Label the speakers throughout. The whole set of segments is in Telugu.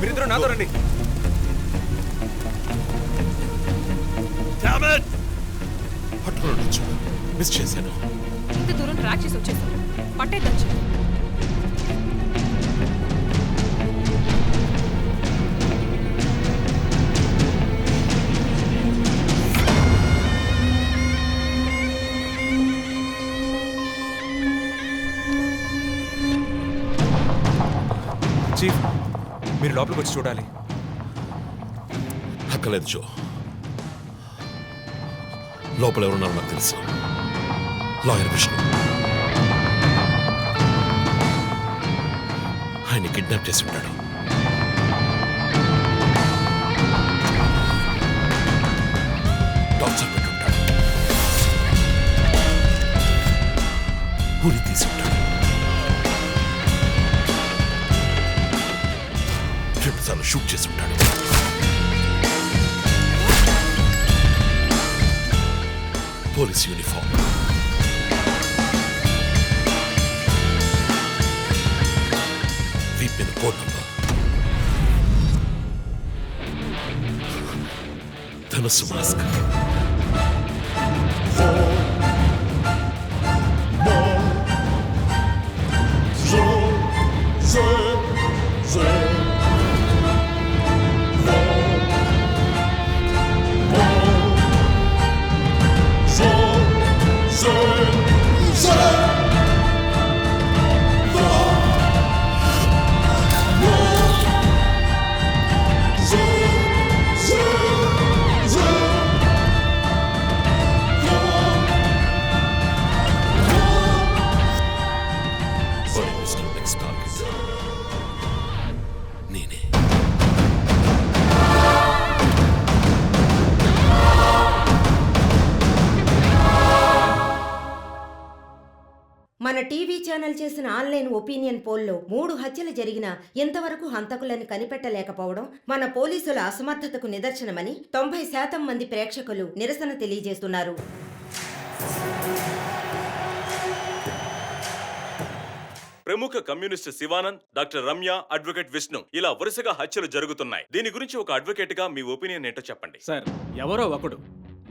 Speaker 1: మీరిద్దరూ నాతో రండి.
Speaker 2: మిస్ చేశాను.
Speaker 3: ఇంత దూరం ట్రాక్ చేసి వచ్చేసాను. పట్టేద్దాం.
Speaker 1: చీఫ్, మీరు లోపలికి వచ్చి చూడాలి.
Speaker 2: అక్కలేదు జో. లోపల ఎవరున్నారో నాకు తెలుసు. లాయర్ విష్ణు. ఆయన కిడ్నాప్ చేసి ఉంటాడు. టార్చర్ పెట్టుంటాడు. ఉరి తీసి ఉంటాడు. రెండుసార్లు షూట్ చేసి ఉంటాడు. Police uniform. వీపిన కోడ్ నంబర్. ధనుసు మాస్క్.
Speaker 4: మన టీవీ ఛానల్ చేసిన ఆన్లైన్ ఒపీనియన్ పోల్లో 3 హత్యలు జరిగినా ఎంతవరకు హంతకులను కనిపెట్టలేకపోవడం మన పోలీసుల అసమర్థతకు నిదర్శనమని 90% మంది ప్రేక్షకులు నిరసన తెలియజేస్తున్నారు.
Speaker 5: ప్రముఖ communist Shivanand, doctor Ramya, advocate Vishnu ఇలా వరుసగా హత్యలు జరుగుతున్నాయి. దీని గురించి ఒక అడ్వకేట్ గా మీ ఒపీనియన్ ఏంటో చెప్పండి.
Speaker 6: సార్, ఎవరో ఒకడు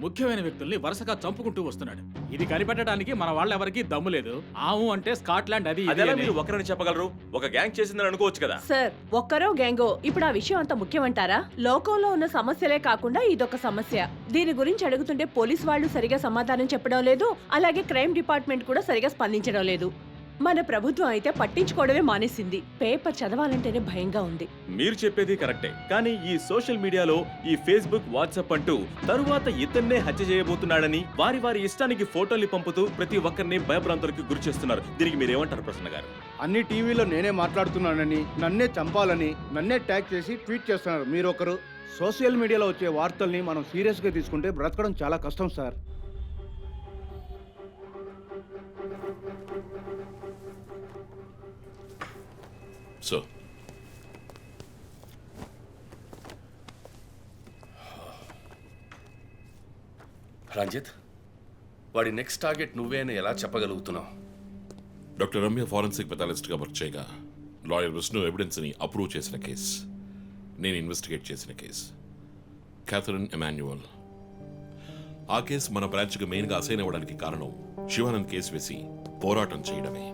Speaker 6: ముఖ్యమైన వ్యక్తుల్ని వరుసగా చంపుకుంటూ వస్తున్నాడు. ఇది కనిపెట్టడానికి మన వాళ్ళెవరికి దమ్ము లేదు. ఆవు అంటే స్కాట్లాండ్ అది
Speaker 5: మీరు ఒకరిని చెప్పగలరు? ఒక గ్యాంగ్ చేసిందని అనుకోవచ్చు కదా
Speaker 7: సార్. ఒక్కరో గ్యాంగో ఇప్పుడు ఆ విషయం అంత ముఖ్యమంటారా? లోకంలో ఉన్న సమస్యలే కాకుండా ఇదొక సమస్య. దీని గురించి అడుగుతుంటే పోలీస్ వాళ్ళు సరిగా సమాధానం చెప్పడం లేదు. అలాగే క్రైమ్ డిపార్ట్మెంట్ కూడా సరిగా స్పందించడం లేదు. మన ప్రభుత్వం అయితే పట్టించుకోవడమే మానేసింది. పేపర్ చదవాలంటేనే భయంగా ఉంది.
Speaker 5: మీరు చెప్పేది కరెక్టే, కానీ ఈ సోషల్ మీడియాలో ఈ ఫేస్బుక్, వాట్సాప్ అంటూ తరువాత ఇతన్నే హత్య చేయబోతున్నాడని వారి వారి ఇష్టానికి ఫోటోలు పంపుతూ ప్రతి ఒక్కరిని భయభ్రాంతులకు గురి చేస్తున్నారు. దీనికి మీరేమంటారు ప్రసన్న గారు?
Speaker 8: అన్ని టీవీలో నేనే మాట్లాడుతున్నానని, నన్నే చంపాలని, నన్నే ట్యాగ్ చేసి ట్వీట్ చేస్తున్నారు మీరొకరు. సోషల్ మీడియాలో వచ్చే వార్తల్ని మనం సీరియస్గా తీసుకుంటే బ్రతకడం చాలా కష్టం సార్.
Speaker 2: సో
Speaker 9: రంజిత్, వాడి నెక్స్ట్ టార్గెట్ నువ్వే అని ఎలా చెప్పగలుగుతున్నావు?
Speaker 2: డాక్టర్ రమ్య ఫారెన్సిక్ పెథాలజిస్ట్గా వర్క్ చేయగా లాయర్ విష్ణు ఎవిడెన్స్ని అప్రూవ్ చేసిన కేసు, నేను ఇన్వెస్టిగేట్ చేసిన కేసు. Catherine Emmanuel. ఆ కేసు మన బ్రాంచ్కి మెయిన్గా అసైన్ అవ్వడానికి కారణం శివానంద్ కేసు వేసి పోరాటం చేయడమే.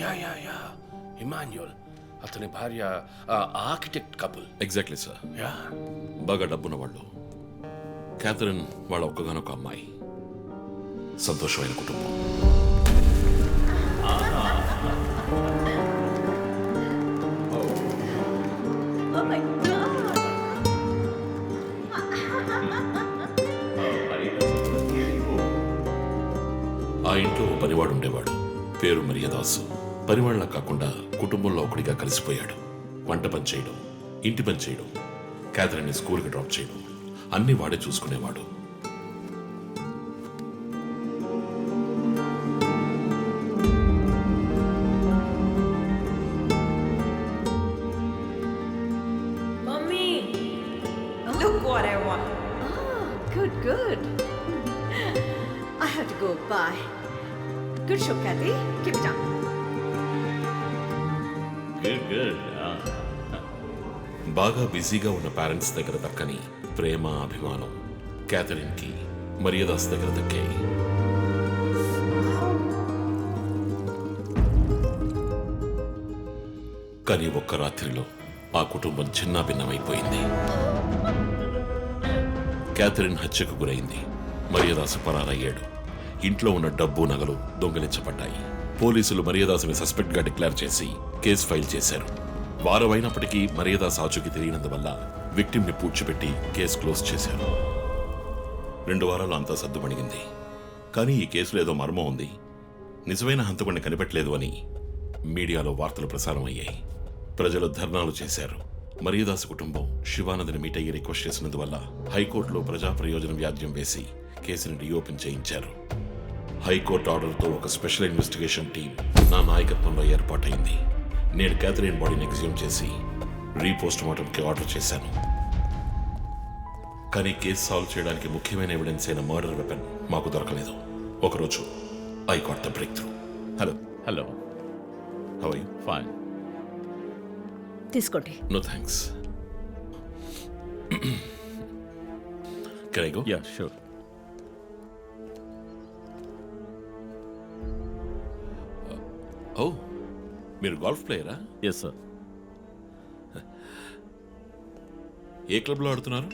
Speaker 9: యా ఇమాన్యువల్, అతని భార్య ఆర్కిటెక్ట్ కపుల్.
Speaker 2: Exactly sir. బాగా డబ్బున్న వాళ్ళు. క్యాథరిన్ వాళ్ళ ఒక్కగానొక అమ్మాయి. సంతోషమైన కుటుంబం. ఆ ఇంట్లో పనివాడు ఉండేవాడు, పేరు మరియదాసు. పనివాళ్ళ కాకుండా కుటుంబంలో ఒకడిగా కలిసిపోయాడు. వంట పని చేయడం, ఇంటి పని చేయడం, క్యాథరిన్ని స్కూల్కి డ్రాప్ చేయడం అన్నీ వాడే చూసుకునేవాడు.
Speaker 7: Good. I have to go. Bye. Good show, Kathy. Keep it up.
Speaker 2: Good. బాగా బిజీగా ఉన్న పేరెంట్స్ దగ్గర దక్కని ప్రేమ అభిమానం క్యాథరిన్కి మరియదాస్ దగ్గర దక్కాయి. కానీ ఒక్క రాత్రిలో ఆ కుటుంబం చిన్నాభిన్నమైపోయింది. క్యాథరిన్ హత్యకు గురైంది. మరియదాసు పరారయ్యాడు. ఇంట్లో ఉన్న డబ్బు నగలు దొంగిలించబడ్డాయి. పోలీసులు మరియదాసుని సస్పెక్ట్ గా డిక్లేర్ చేసి కేసు ఫైల్ చేశారు. వారం అయినప్పటికీ మరియదాస్ ఆచూకీ తెలియనందువల్ల విక్టిమ్ ని పూడ్చిపెట్టి కేసు క్లోజ్ చేశారు. 2 వారాలు అంతా సద్దుమణిగింది. కానీ ఈ కేసులో ఏదో మర్మం ఉంది, నిజమైన హంతకుడిని కనిపెట్టలేదు అని మీడియాలో వార్తలు ప్రసారం అయ్యాయి. ప్రజలు ధర్నాలు చేశారు. మరియదాసు కుటుంబం శివానందని మీట్ అయ్యి రిక్వెస్ట్ చేసినందువల్ల హైకోర్టులో ప్రజా ప్రయోజన వ్యాజ్యం వేసి కేసుని రీఓపెన్ చేయించారు. హైకోర్టు ఆర్డర్తో ఒక స్పెషల్ ఇన్వెస్టిగేషన్ టీం నా నాయకత్వంలో ఏర్పాటైంది. నేను క్యాథరిన్ బాడీని ఎగ్జ్యూమ్ చేసి రీపోస్ట్ మార్టంకి ఆర్డర్ చేశాను. కానీ కేసు సాల్వ్ చేయడానికి ముఖ్యమైన ఎవిడెన్స్ అయిన మర్డర్ వెపన్ మాకు దొరకలేదు. ఒకరోజు I got the break through.
Speaker 5: Hello hello
Speaker 2: how are you?
Speaker 5: Fine.
Speaker 7: తీసుకోండి.
Speaker 2: No thanks. Can I go?
Speaker 5: Yeah sure.
Speaker 2: Oh, మీరు గోల్ఫ్ ప్లేయరా?
Speaker 5: Yes sir.
Speaker 2: ఏ క్లబ్లో ఆడుతున్నారు?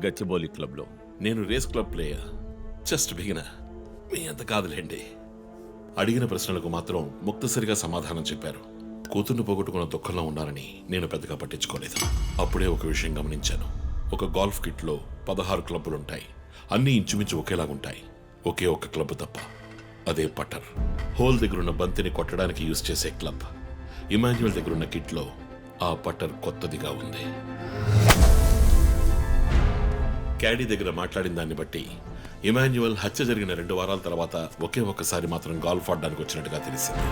Speaker 5: గచ్చిబౌలి క్లబ్లో.
Speaker 2: నేను race club player. Just beginner. మీ అంత కాదులేండి. అడిగిన ప్రశ్నలకు మాత్రం ముక్తసరిగా సమాధానం చెప్పారు. కూతుర్ని పోగొట్టుకున్న దుఃఖంలో ఉన్నారని నేను పెద్దగా పట్టించుకోలేదు. అప్పుడే ఒక విషయం గమనించాను. ఒక గోల్ఫ్ కిట్లో 16 క్లబ్బులుంటాయి. అన్నీ ఇంచుమించు ఒకేలాగుంటాయి. ఒకే ఒక్క క్లబ్ తప్ప, అదే పట్టర్. హోల్ దగ్గరున్న బంతిని కొట్టడానికి యూజ్ చేసే క్లబ్. ఇమాన్యువల్ దగ్గరున్న కిట్లో ఆ పట్టర్ కొత్తదిగా ఉంది. క్యాడీ దగ్గర మాట్లాడిన దాన్ని బట్టి ఇమాన్యువల్ హత్య జరిగిన 2 వారాల తర్వాత ఒకే ఒక్కసారి మాత్రం గోల్ఫ్ ఆడడానికి వచ్చినట్టుగా తెలిసింది.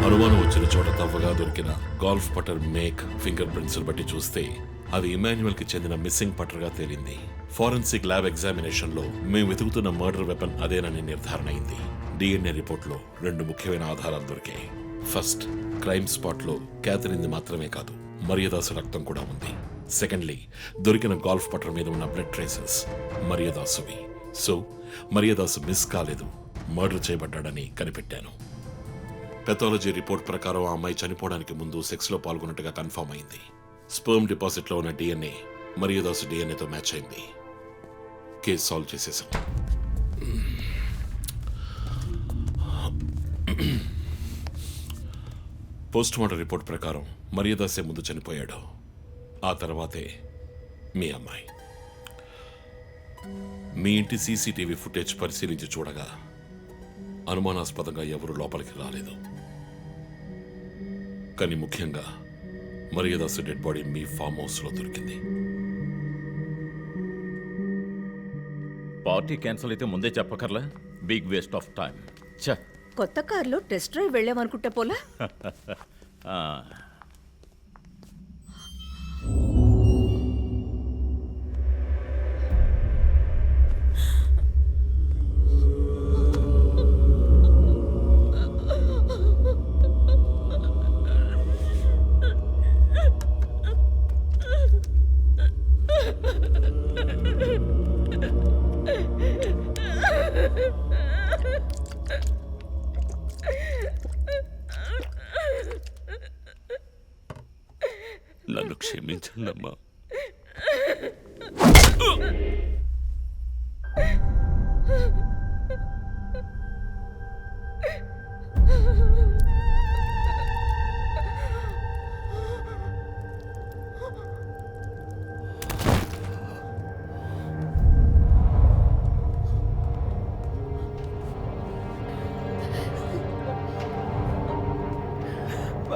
Speaker 2: అనుమానం వచ్చిన చోట తవ్వగా దొరికిన గోల్ఫ్ పట్టర్ మేక్ ఫింగర్ ప్రింట్స్ బట్టి చూస్తే అది ఇమాన్యువల్ కి చెందిన మిస్సింగ్ పట్టర్ గా తేలింది. ఫోరెన్సిక్ ల్యాబ్ ఎగ్జామినేషన్ లో మేము వెతుకుతున్న మర్డర్ వెపన్ అదేనని నిర్ధారణ అయింది. డిఎన్ఏ రిపోర్ట్ లో 2 ముఖ్యమైన ఆధారాలు దొరికాయి. ఫస్ట్, క్రైమ్ స్పాట్ లో క్యాథరిన్ మాత్రమే కాదు, మరియదాసు రక్తం కూడా ఉంది. సెకండ్లీ, దొరికిన గోల్ఫ్ పట్టర్ మీద ఉన్న బ్లడ్ ట్రేసెస్ మరియదాసువి. సో మరియదాసు మిస్ కాలేదు, మర్డర్ చేయబడ్డాడని కనిపెట్టాను. పెథాలజీ రిపోర్ట్ ప్రకారం ఆ అమ్మాయి చనిపోవడానికి ముందు సెక్స్ లో పాల్గొన్నట్టుగా కన్ఫర్మ్ అయింది. స్పర్మ్ డిపాజిట్ లో ఉన్న డిఎన్ఏ మరియదాసు డిఎన్ఏతో మ్యాచ్ అయింది. కేసు సాల్వ్ చేసేసాం. పోస్ట్ మార్టం రిపోర్ట్ ప్రకారం మరియదాసే ముందు చనిపోయాడు. ఆ తర్వాతే మీ అమ్మాయి. మీ ఇంటి సీసీటీవీ ఫుటేజ్ పరిశీలించి చూడగా అనుమానాస్పదంగా ఎవరూ లోపలికి రాలేదు. కానీ ముఖ్యంగా మరియదాసు డెడ్ బాడీ మీ ఫామ్ హౌస్ లో దొరికింది.
Speaker 5: పార్టీ క్యాన్సిల్ అయితే ముందే చెప్పకర్లా? Big waste of time. ఛ.
Speaker 7: కొత్త కారులో టెస్ట్ డ్రైవ్ వెళ్ళామనుకుంటా పోలా.
Speaker 5: ఆ.
Speaker 9: నన్ను క్షమించండి అమ్మా.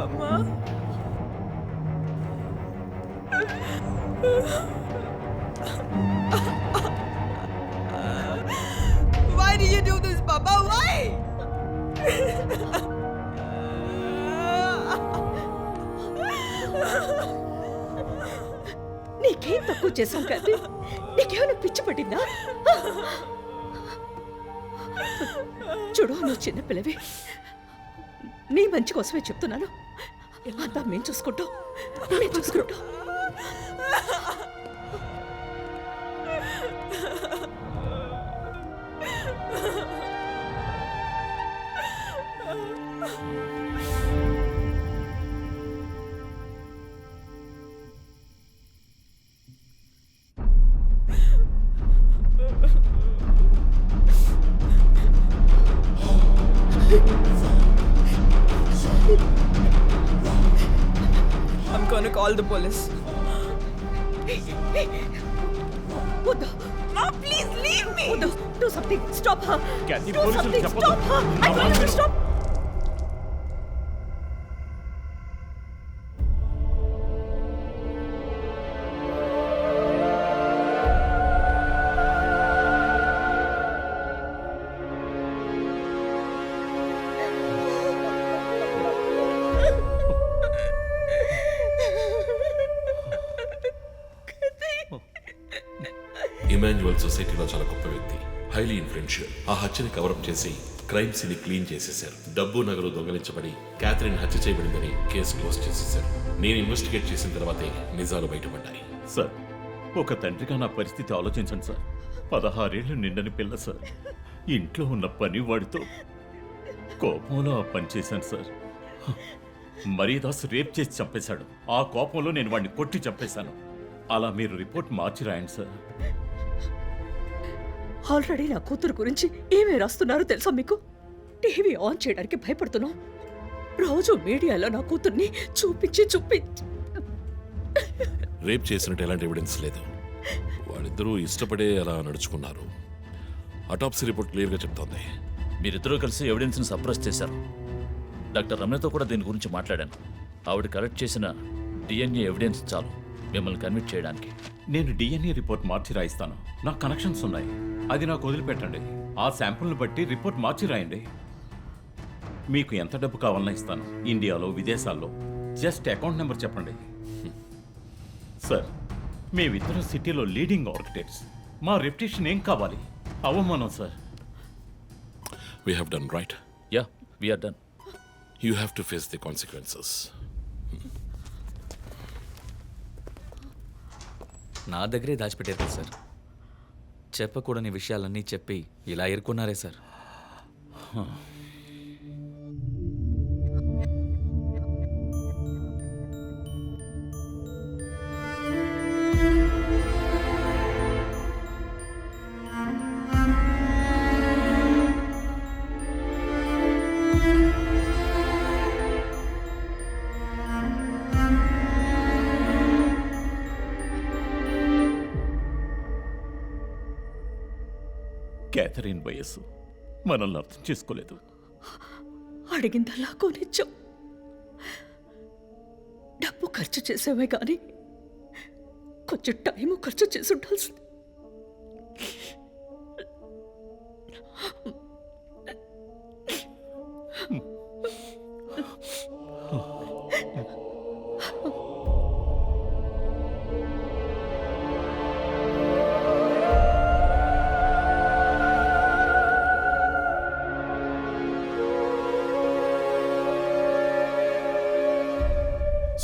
Speaker 7: అమ్మా
Speaker 3: బాబా వై
Speaker 7: నీకేం తక్కువ చేశాం కదా? నీకేమైనా పిచ్చి పట్టిందా? చూడు, నువ్వు చిన్నపిల్లవి. నీ మంచి కోసమే చెప్తున్నాను. అంతా మేము చూసుకుంటాం.
Speaker 3: I'm gonna call the police.
Speaker 7: వద్దు.
Speaker 3: Ma, please leave me.
Speaker 7: వద్దు. Do something. Stop her.
Speaker 5: Kathy,
Speaker 7: Do
Speaker 5: పోలీసులు
Speaker 7: something.
Speaker 5: చెప్పొద్దు.
Speaker 7: Stop her. I tell you to stop.
Speaker 2: Emmanuel సొసైటీలో చాలా గొప్ప వ్యక్తి, హైలీ ఇన్ఫ్లుయెన్షియల్. ఆ హత్యని కవరప్ చేసి క్రైమ్ సీన్ క్లీన్ చేసేశారు. డబ్బు నగలు దొంగలించబడి క్యాథరిన్ హత్య చేయబడిందని కేసు క్లోజ్ చేసేశారు. నేను ఇన్వెస్టిగేట్ చేసిన తర్వాతే నిజాలు బయటపడ్డాయి.
Speaker 5: సార్, ఒక తండ్రిగా నా పరిస్థితి ఆలోచించండి సార్. 16 ఏళ్ళు నిండని పిల్ల సార్. ఇంట్లో ఉన్న పని వాడితో కోపంలో ఆ పని చేశాను సార్. మరీదాస్ రేప్ చేసి చంపేశాడు. ఆ కోపంలో నేను వాడిని కొట్టి చంపేశాను. అలా మీరు రిపోర్ట్ మార్చి రాయండి సార్.
Speaker 7: ఆల్రెడీ నా కూతురు గురించి ఏమేమి రాస్తున్నారో తెలుసా మీకు? టీవీ ఆన్ చేయడానికి భయపడుతున్నాం. రోజు మీడియాలో నా కూతుర్ని చూపించి
Speaker 2: రేప్ చేసినట్టు ఎలాంటి ఎవిడెన్స్ లేదు. వాళ్ళిద్దరూ ఇష్టపడే అలా నడుచుకున్నారు. అటాప్సీ రిపోర్ట్ క్లియర్గా చెప్తోంది.
Speaker 10: మీరిద్దరూ కలిసి ఎవిడెన్స్ని సప్రెస్ చేశారు. డాక్టర్ రమ్యతో కూడా దీని గురించి మాట్లాడాను. ఆవిడ కలెక్ట్ చేసిన డిఎన్ఏ ఎవిడెన్స్ చాలు మిమ్మల్ని కన్విట్ చేయడానికి.
Speaker 5: నేను డిఎన్ఏ రిపోర్ట్ మార్చి రాయిస్తాను. నాకు కనెక్షన్స్ ఉన్నాయి. అది నాకు వదిలిపెట్టండి. ఆ శాంపుల్ని బట్టి రిపోర్ట్ మార్చి రాయండి. మీకు ఎంత డబ్బు కావాలన్నా ఇస్తాను. ఇండియాలో, విదేశాల్లో. జస్ట్ అకౌంట్ నెంబర్ చెప్పండి. సార్, మేమిద్దరం సిటీలో లీడింగ్ ఆర్కిటెక్ట్స్. మా రెప్యుటేషన్ ఏం కావాలి? అవమానం sir.
Speaker 2: We have done right.
Speaker 10: Yeah, we are done.
Speaker 2: You have to face the consequences.
Speaker 11: నా దగ్గరే దాచిపెట్టారు కదా సార్. చెప్పకూడని విషయాలన్నీ చెప్పి ఇలా ఇరుక్కున్నారే సార్.
Speaker 5: క్యాథరిన్ వయస్సు మనల్ని అర్థం చేసుకోలేదు.
Speaker 7: అడిగిందల్లా కొనిచ్చాం. డబ్బు ఖర్చు చేసేవే కానీ కొంచెం టైం ఖర్చు చేసి ఉండాల్సింది.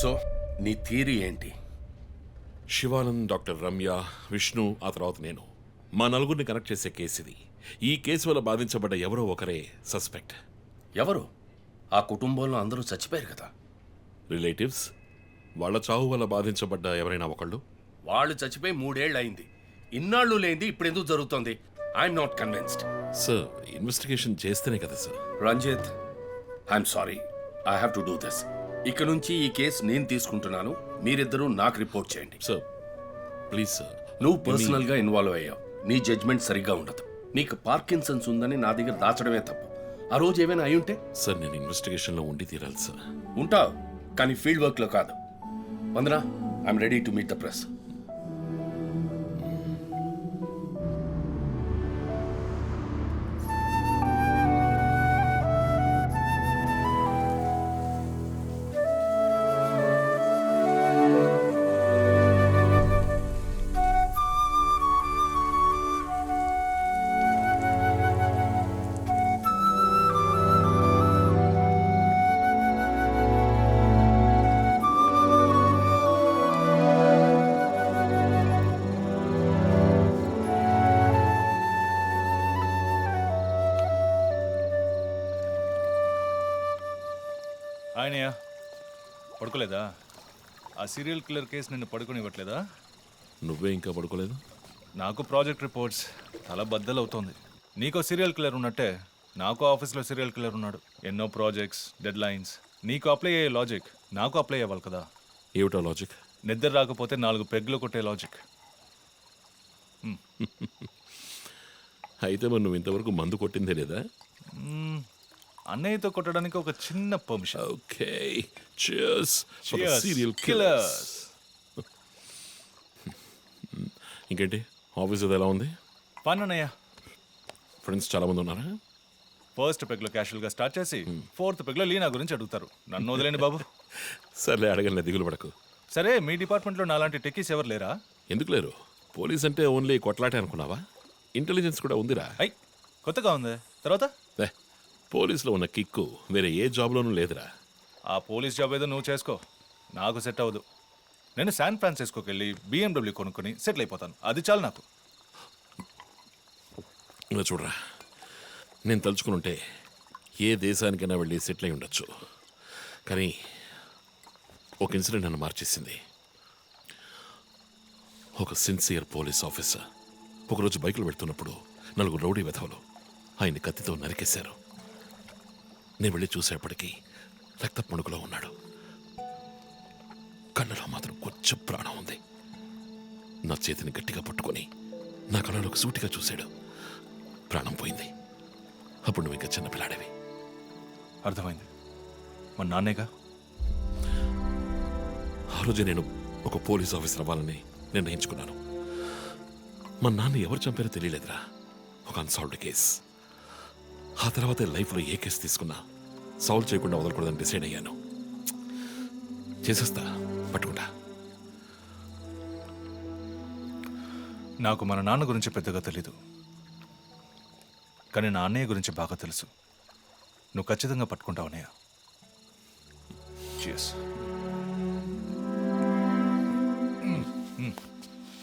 Speaker 9: సో నీ థియరీ ఏంటి?
Speaker 2: శివానంద్, డాక్టర్ రమ్య, విష్ణు, ఆ తర్వాత నేను, మా నలుగురిని కనెక్ట్ చేసే కేసు ఇది. ఈ కేసు వల్ల బాధించబడ్డ ఎవరో ఒకరే సస్పెక్ట్.
Speaker 9: ఎవరు? ఆ కుటుంబంలో అందరూ చచ్చిపోయారు కదా.
Speaker 2: రిలేటివ్స్. వాళ్ళ చావు వల్ల బాధించబడ్డ ఎవరైనా ఒకళ్ళు.
Speaker 9: వాళ్ళు చచ్చిపోయి 3 ఏళ్ళు అయింది. ఇన్నాళ్ళు లేనిది ఇప్పుడు ఎందుకు జరుగుతోంది? I'm not convinced.
Speaker 2: Sir, investigation చేస్తేనే కదా sir.
Speaker 9: Ranjith, I'm sorry, I have to do this. ఇక నుంచి ఈ కేసు నేను తీసుకుంటున్నాను. మీరిద్దరూ నాకు రిపోర్ట్ చేయండి.
Speaker 2: Sir please sir.
Speaker 9: నువ్వు పర్సనల్ గా ఇన్వాల్వ్ అయ్యావు. నీ జడ్జ్మెంట్ సరిగ్గా ఉండదు. నీకు పార్కిన్సన్స్ ఉందని నా దగ్గర దాచడమే తప్పు. ఆ రోజు ఏమైనా అయి ఉంటే?
Speaker 2: సార్, నేను ఇన్వెస్టిగేషన్లో ఉండి తీరాలి సార్.
Speaker 9: ఉంటావు, కానీ ఫీల్డ్ వర్క్ లో కాదు. Vandana, I'm ready to meet the press.
Speaker 12: ఆయనయ్య పడుకోలేదా? ఆ సీరియల్ కిల్లర్ కేసు నిన్ను పడుకోనివ్వట్లేదా?
Speaker 2: నువ్వే ఇంకా పడుకోలేదు?
Speaker 12: నాకు ప్రాజెక్ట్ రిపోర్ట్స్ తల బద్దలవుతోంది. నీకో సీరియల్ కిల్లర్ ఉన్నట్టే నాకు ఆఫీస్లో సీరియల్ కిల్లర్ ఉన్నాడు. ఎన్నో ప్రాజెక్ట్స్, డెడ్ లైన్స్. నీకు అప్లై అయ్యే లాజిక్ నాకు అప్లై అవ్వాలి కదా.
Speaker 2: ఏమిటో లాజిక్?
Speaker 12: నిద్ర రాకపోతే 4 పెగ్గులు కొట్టే లాజిక్.
Speaker 2: అయితే మరి నువ్వు ఇంతవరకు మందు కొట్టిందే లేదా?
Speaker 12: అన్నయ్యతో కొట్టడానికి ఒక చిన్న permission.
Speaker 2: Okay, cheers for the
Speaker 12: Cheers,
Speaker 2: serial
Speaker 12: killers.
Speaker 2: killers. ఇంకేంటి ఆఫీస్ అది ఎలా ఉంది?
Speaker 12: ఫన్ అన్నయ్య.
Speaker 2: ఫ్రెండ్స్ చాలా మంది ఉన్నారా?
Speaker 12: ఫస్ట్ పెగ్లో క్యాషువల్గా స్టార్ట్ చేసి 4th పెగ్లో లీనా గురించి అడుగుతారు. నన్ను వదిలేండి బాబు.
Speaker 2: సర్లే, అడగలే, దిగులు పడకు.
Speaker 12: సరే, మీ డిపార్ట్మెంట్లో నాలాంటి టెక్కీస్ ఎవరు లేరా?
Speaker 2: ఎందుకు లేరు? పోలీస్ అంటే ఓన్లీ కొట్లాటే అనుకున్నావా? ఇంటెలిజెన్స్ కూడా ఉందిరా.
Speaker 12: అయ్, కొత్తగా ఉంది. తర్వాత
Speaker 2: పోలీసులో ఉన్న కిక్కు వేరే ఏ జాబ్లోనూ లేదురా.
Speaker 12: ఆ పోలీస్ జాబ్ ఏదో నువ్వు చేసుకో, నాకు సెట్ అవ్వదు. నేను శాన్ ఫ్రాన్సిస్కోకి వెళ్ళి BMW కొనుక్కొని సెటిల్ అయిపోతాను. అది చాలు నాకు.
Speaker 2: ఇలా చూడరా, నేను తలుచుకుని ఉంటే ఏ దేశానికైనా వెళ్ళి సెటిల్ అయి ఉండొచ్చు. కానీ ఒక ఇన్సిడెంట్ నన్ను మార్చేసింది. ఒక సిన్సియర్ పోలీస్ ఆఫీసర్ ఒకరోజు బైకులు పెడుతున్నప్పుడు 4 రౌడీ వెధవలు ఆయన్ని కత్తితో నరికేశారు. నేను వెళ్ళి చూసేప్పటికీ రక్త పణుకులో ఉన్నాడు. కళ్ళలో మాత్రం కొంచెం ప్రాణం ఉంది. నా చేతిని గట్టిగా పట్టుకొని నా కళ్ళలోకి సూటిగా చూశాడు. ప్రాణం పోయింది. అప్పుడు నువ్వు ఇంకా చిన్నపిల్లాడేవి.
Speaker 12: అర్థమైంది. మా నాన్నేగా.
Speaker 2: ఆ రోజు నేను ఒక పోలీస్ ఆఫీసర్ అవ్వాలని నిర్ణయించుకున్నాను. మా నాన్న ఎవరు చంపారో తెలియలేదురా. ఒక అన్సాల్వ్డ్ కేస్. ఆ తర్వాత లైఫ్లో ఏ కేసు తీసుకున్నా సాల్వ్ చేయకుండా వదలకూడదని డిసైడ్ అయ్యాను. చేసేస్తా, పట్టుకుంటా.
Speaker 12: నాకు మన నాన్న గురించి పెద్దగా తెలీదు, కానీ నా అన్నయ్య గురించి బాగా తెలుసు. నువ్వు ఖచ్చితంగా పట్టుకుంటావు అన్నయ్య. Cheers.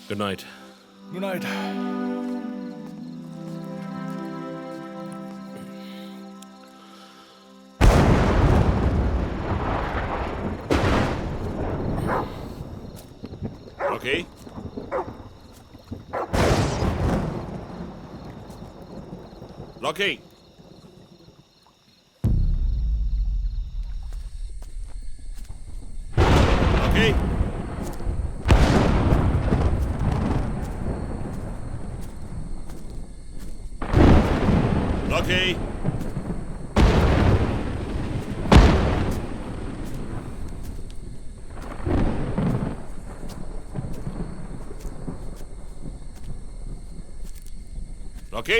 Speaker 2: Good night.
Speaker 12: Good night.
Speaker 2: Okay, లాకీ. ఓకే, లాకీ. ఓకే.